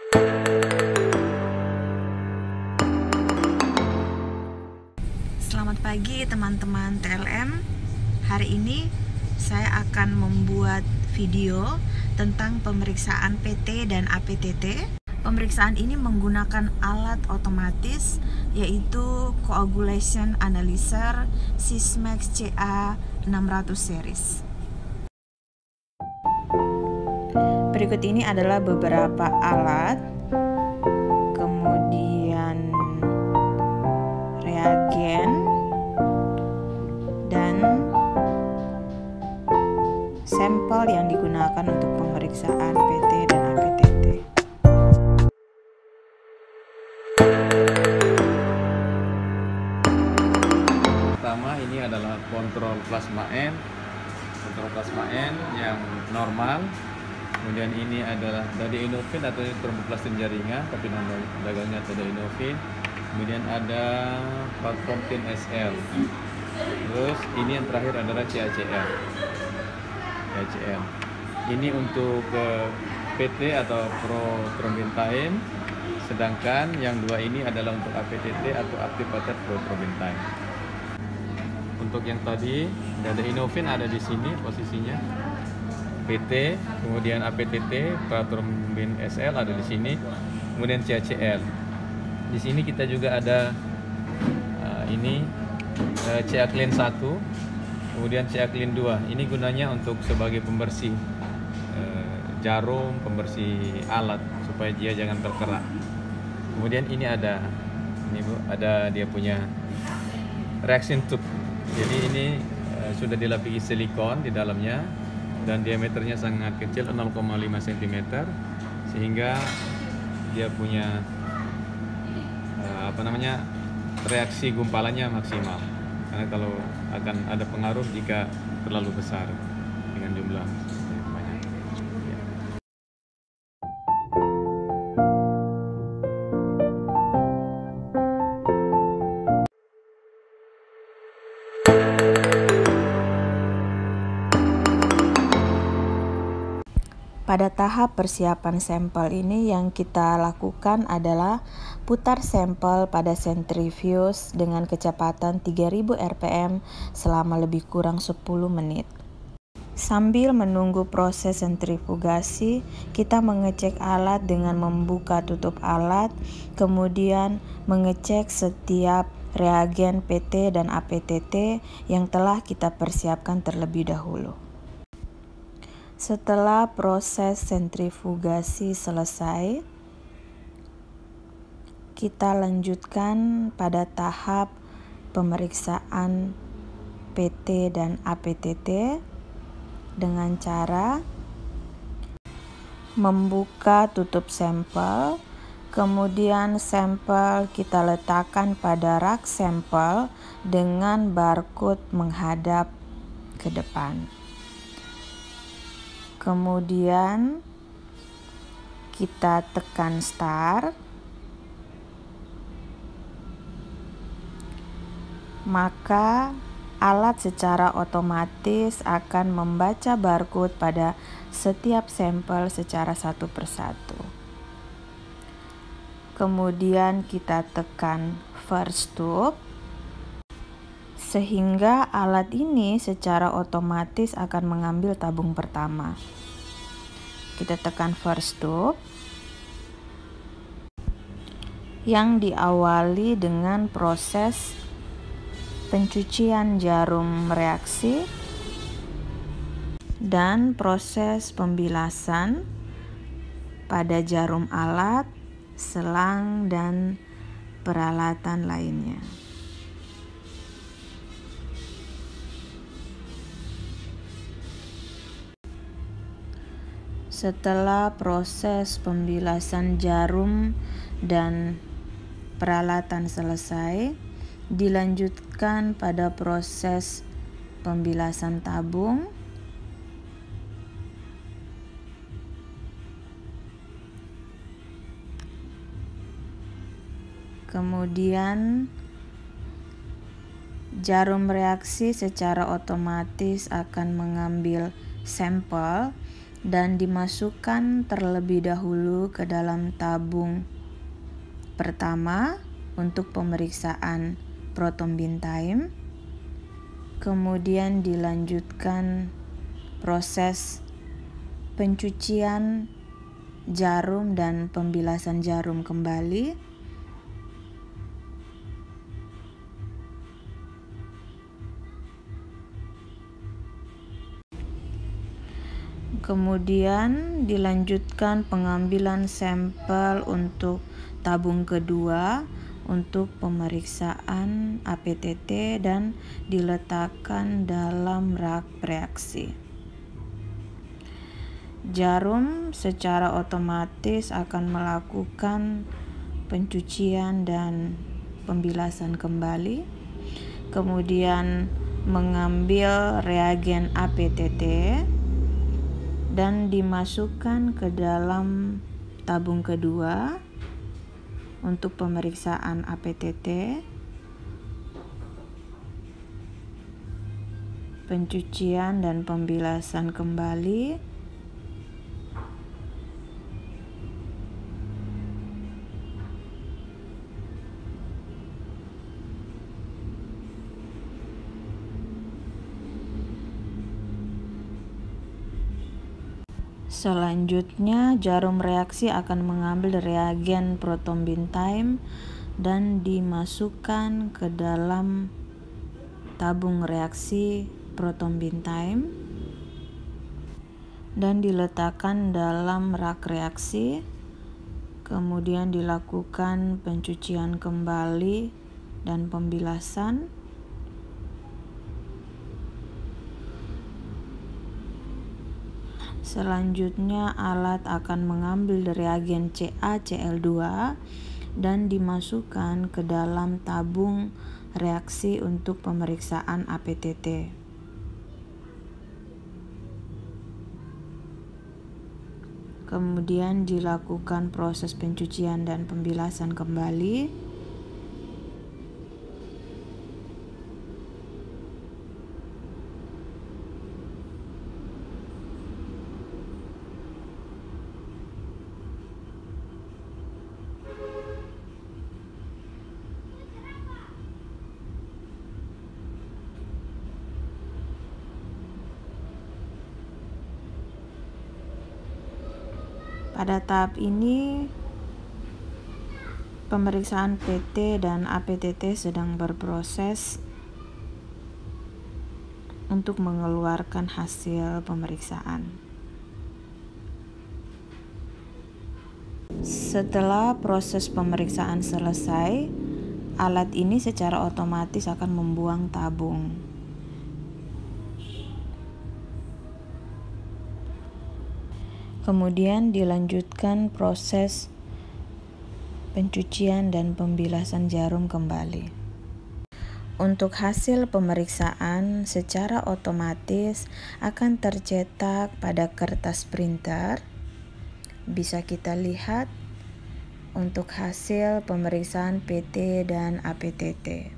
Selamat pagi teman-teman TLM. Hari ini saya akan membuat video tentang pemeriksaan PT dan APTT. Pemeriksaan ini menggunakan alat otomatis yaitu Coagulation Analyzer Sysmex CA600 series. Berikut ini adalah beberapa alat, kemudian reagen, dan sampel yang digunakan untuk pemeriksaan PT dan APTT. Pertama, ini adalah kontrol plasma N yang normal. Kemudian ini adalah dadeinofin atau tromboplastin jaringan, tapi nama dagangnya dadeinofin. Kemudian ada Parfomtin SL. Terus ini yang terakhir adalah CACL. Ini untuk PT atau prothrombin, sedangkan yang dua ini adalah untuk APTT atau activated prothrombin. Untuk yang tadi dadeinofin ada di sini posisinya. PT, kemudian APTT, Parfomtin SL ada di sini, kemudian CACL. Di sini kita juga ada CA Clean 1, kemudian CA Clean 2. Ini gunanya untuk sebagai pembersih jarum, pembersih alat supaya dia jangan terkerak. Kemudian ini ada dia punya reaction tube. Jadi ini sudah dilapisi silikon di dalamnya dan diameternya sangat kecil, 0,5 cm, sehingga dia punya reaksi gumpalannya maksimal. Karena kalau akan ada pengaruh jika terlalu besar dengan jumlah banyak. Pada tahap persiapan sampel ini yang kita lakukan adalah putar sampel pada sentrifuge dengan kecepatan 3000 rpm selama lebih kurang 10 menit. Sambil menunggu proses sentrifugasi, kita mengecek alat dengan membuka tutup alat, kemudian mengecek setiap reagen PT dan APTT yang telah kita persiapkan terlebih dahulu. Setelah proses sentrifugasi selesai, kita lanjutkan pada tahap pemeriksaan PT dan APTT dengan cara membuka tutup sampel, kemudian sampel kita letakkan pada rak sampel dengan barcode menghadap ke depan. Kemudian kita tekan start, maka alat secara otomatis akan membaca barcode pada setiap sampel secara satu persatu. Kemudian kita tekan first tube, sehingga alat ini secara otomatis akan mengambil tabung pertama. Kita tekan first tube yang diawali dengan proses pencucian jarum reaksi dan proses pembilasan pada jarum alat, selang, dan peralatan lainnya. Setelah proses pembilasan jarum dan peralatan selesai, dilanjutkan pada proses pembilasan tabung, kemudian jarum reaksi secara otomatis akan mengambil sampel dan dimasukkan terlebih dahulu ke dalam tabung pertama untuk pemeriksaan proton beam time. Kemudian dilanjutkan proses pencucian jarum dan pembilasan jarum kembali. Kemudian dilanjutkan pengambilan sampel untuk tabung kedua untuk pemeriksaan APTT dan diletakkan dalam rak reaksi. Jarum secara otomatis akan melakukan pencucian dan pembilasan kembali, kemudian mengambil reagen APTT dan dimasukkan ke dalam tabung kedua untuk pemeriksaan APTT, pencucian dan pembilasan kembali, selanjutnya jarum reaksi akan mengambil reagen proton beam time dan dimasukkan ke dalam tabung reaksi proton beam time dan diletakkan dalam rak reaksi. Kemudian dilakukan pencucian kembali dan pembilasan. Selanjutnya alat akan mengambil reagen CaCl2 dan dimasukkan ke dalam tabung reaksi untuk pemeriksaan APTT. Kemudian dilakukan proses pencucian dan pembilasan kembali. Pada tahap ini, pemeriksaan PT dan APTT sedang berproses untuk mengeluarkan hasil pemeriksaan. Setelah proses pemeriksaan selesai, alat ini secara otomatis akan membuang tabung. Kemudian dilanjutkan proses pencucian dan pembilasan jarum kembali. Untuk hasil pemeriksaan secara otomatis akan tercetak pada kertas printer. Bisa kita lihat untuk hasil pemeriksaan PT dan APTT.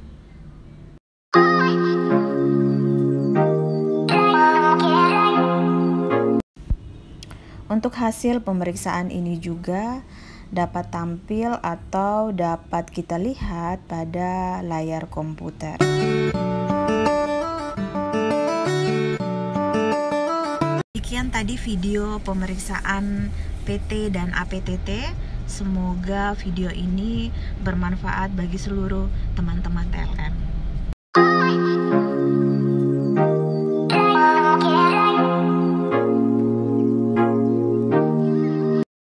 Untuk hasil pemeriksaan ini juga dapat tampil atau dapat kita lihat pada layar komputer. Demikian tadi video pemeriksaan PT dan APTT. Semoga video ini bermanfaat bagi seluruh teman-teman TLM.